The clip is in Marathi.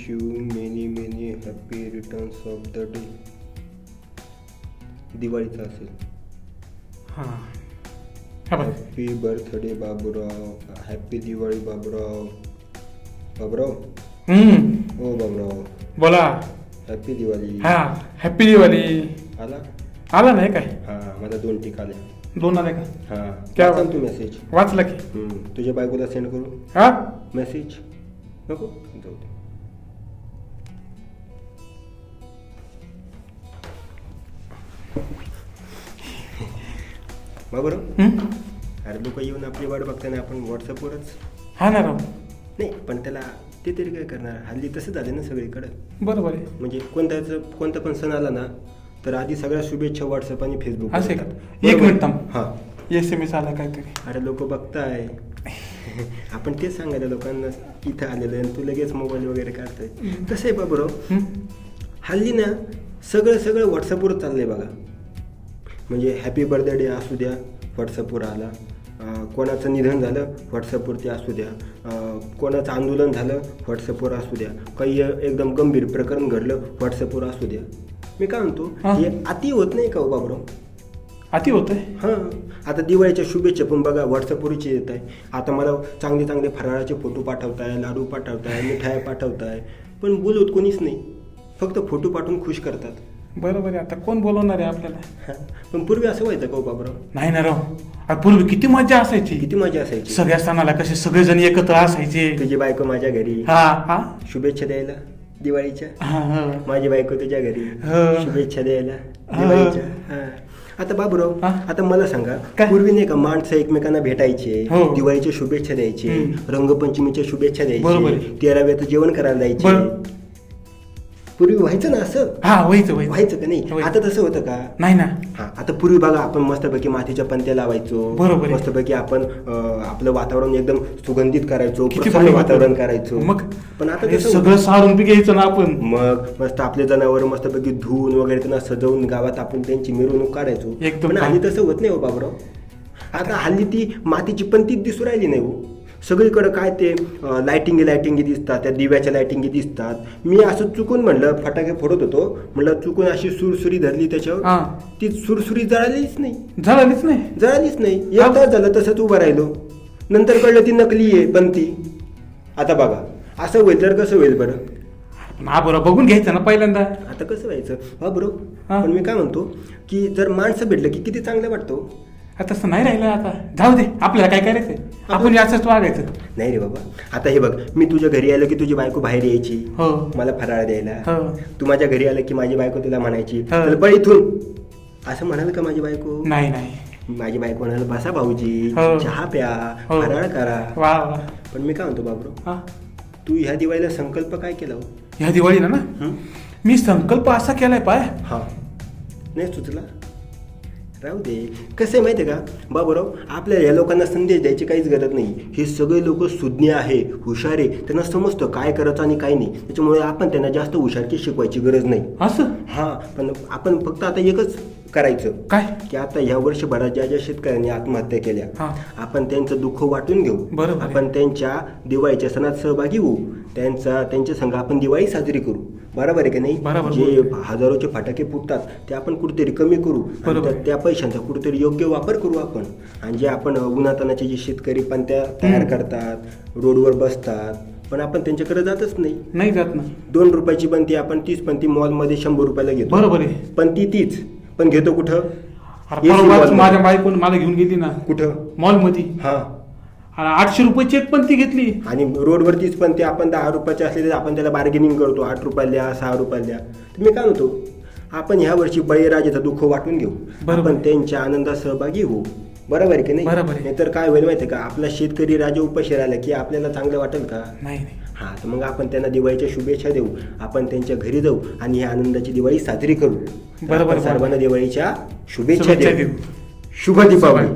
You many many happy returns of the day. दिवाळीचा असेल. हां हा बघ. Happy birthday Baburao. Happy Diwali Baburao. Baburao. हो बाबूराव. बोला. हॅपी दिवाळी. हा हॅपी दिवाळी. आला नाही काय? हां मला 2 टिक आले. 2 आले का? हां क्या वाचा तू मेसेज. वाचला की? तुझ्या बायकोला सेंड करू हा मेसेज. नको जाऊ दे. बाबूराव. अरे लोक येऊन आपली वाट बघताना आपण व्हॉट्सअपवरच. हा ना राव. नाही पण त्याला ते तरी काय करणार. हल्ली तसं झालं ना सगळीकडं. बरोबर आहे. म्हणजे कोणता पण सण आला ना तर आधी सगळ्या शुभेच्छा व्हॉट्सअप आणि फेसबुक. असे का? एक मिनिट थांब. हां SMS आला काहीतरी. अरे लोक बघताय. आपण तेच सांगायला लोकांना इथं आलेलं आहे तू लगेच मोबाईल वगैरे काढतोय. कसं आहे बाबूराव हल्ली ना सगळं व्हॉट्सअपवर चाललंय बघा. म्हणजे हॅपी बर्थडे असू द्या व्हॉट्सअपवर आला. कोणाचं निधन झालं व्हॉट्सअपवरती असू द्या. कोणाचं आंदोलन झालं व्हॉट्सअपवर असू द्या. काही एकदम गंभीर प्रकरण घडलं व्हॉट्सअपवर असू द्या. मी काय म्हणतो हे अति होत नाही का हो बाबूराव? अति होत आहे. हां आता दिवाळीच्या शुभेच्छा पण बघा व्हॉट्सअपवरची येत आहे. आता मला चांगले फराळाचे फोटो पाठवताय, लाडू पाठवताय, मिठाया पाठवताय, पण बोलवत कोणीच नाही. फक्त फोटो पाठवून खुश करतात. बरोबर आहे. आता कोण बोलवणार आहे आपल्याला? पण पूर्वी असं व्हायचं का हो बाबूराव? नाही ना राव. अरे पूर्वी किती मजा असायची. किती मजा असायची. सगळ्या सणाला कसे सगळेजण एकत्र असायचे. तुझी बायको माझ्या घरी. हा शुभेच्छा द्यायला दिवाळीच्या. माझी बायको तुझ्या घरी शुभेच्छा द्यायला दिवाळीच्या. आता बाबूराव आता मला सांगा पूर्वी नाही का माणसं एकमेकांना भेटायचे, दिवाळीच्या शुभेच्छा द्यायचे, रंगपंचमीच्या शुभेच्छा द्यायचे, 13व्याचं जेवण करायला जायचे. पूर्वी व्हायचं ना असं? व्हायचं का नाही? आता तसं होतं का? नाही ना. आता पूर्वी बघा आपण मस्तपैकी मातीच्या पंत्या लावायचो. बरोबर. मस्तपैकी आपण आपलं वातावरण एकदम सुगंधित करायचो, प्रसन्न वातावरण करायचो. मग पण आता सगळं सारून बी घ्यायचं ना आपण. मग मस्त आपले जनावर मस्तपैकी धुवून वगैरे त्यांना सजवून गावात आपण त्यांची मिरवणूक काढायचो. पण हल्ली तसं होत नाही हो बाबूराव. आता हल्ली ती मातीची पंतीच दिसू राहिली नाही हो. सगळीकडं काय ते लायटिंगी दिसतात, त्या दिव्याच्या लायटिंगी दिसतात. मी असं चुकून म्हणलं फटाके फोडत होतो, म्हणलं चुकून अशी सुरसुरी धरली त्याच्यावर, ती सुरसुरी जळालीच नाही. एक तास झालं तसंच उभं राहिलो. नंतर कळलं ती नकली आहे पण ती. आता बघा असं होईल तर कसं होईल बरं? बरोबर बघून घ्यायचं ना पहिल्यांदा. आता कसं व्हायचं बरोबर. पण मी काय म्हणतो की जर माणसं भेटलं की किती चांगलं वाटतं. तसं नाही राहिलं. आता जाऊ दे आपल्याला काय करायचंय. आपण याचंच वागायचं. नाही रे बाबा. आता हे बघ मी तुझ्या घरी आलो की तुझी बायको बाहेर यायची मला फराळ द्यायला. तू माझ्या घरी आलं की माझी बायको तुला म्हणायची पण इथून असं म्हणाल का माझी बायको? नाही. माझी बायको म्हणाल बसा भाऊजी चहा प्या फराळ करा. पण मी काय म्हणतो बाबरो तू ह्या दिवाळीला संकल्प काय केला? ह्या दिवाळीला ना मी संकल्प असा केलाय पाय. नाही सुचला? राहू दे. कसं आहे माहिती आहे का बाबूराव आपल्याला या लोकांना संदेश द्यायची काहीच गरज नाही. हे सगळे लोक सुज्ञ आहे, हुशार आहे, त्यांना समजतं काय करायचं आणि काय नाही. त्याच्यामुळे आपण त्यांना जास्त हुशारकी शिकवायची गरज नाही. असं पण आपण फक्त आता एकच करायचं काय की आता ह्या वर्षभरात ज्या शेतकऱ्यांनी आत्महत्या केल्या आपण त्यांचं दुःख वाटून घेऊ. आपण त्यांच्या दिवाळीच्या सणात सहभागी होऊ. त्यांच्या संग आपण दिवाळी साजरी करू. बरोबर आहे की नाही? जे हजारोचे फटाके फुटतात ते आपण कुठेतरी कमी करू. त्या पैशांचा कुठेतरी योग्य वापर करू आपण. आणि जे आपण उन्हातानाचे जे शेतकरी पण त्या तयार करतात रोडवर बसतात पण आपण त्यांच्याकडे जातच नाही जात ना. 2 रुपयाची पंती आपण 30 पंती मॉलमध्ये 100 रुपयाला घेतो. बरोबर आहे. पण ती तीच पण घेतो कुठं? माझ्या बायकोने मला घेऊन गेली ना कुठं? मॉलमध्ये. 800 रुपयाची एक पंती घेतली. आणि रोडवरतीच पण ते आपण 10 रुपयाचे असले तर आपण त्याला बार्गेनिंग करतो. 8 रुपयाला द्या 6 रुपयाला द्या. तर मी काय म्हणतो आपण ह्या वर्षी बळीराजाचं दुःख वाटून घेऊ. आपण त्यांच्या आनंदात सहभागी होऊ. बरोबर आहे की नाही? तर काय होईल माहिती आहे का आपला शेतकरी राजा उपाशी राहिला की आपल्याला चांगलं वाटेल का? नाही. तर मग आपण त्यांना दिवाळीच्या शुभेच्छा देऊ. आपण त्यांच्या घरी जाऊ आणि ह्या आनंदाची दिवाळी साजरी करू. सर्वांना दिवाळीच्या शुभेच्छा देऊ. शुभ दीपावली.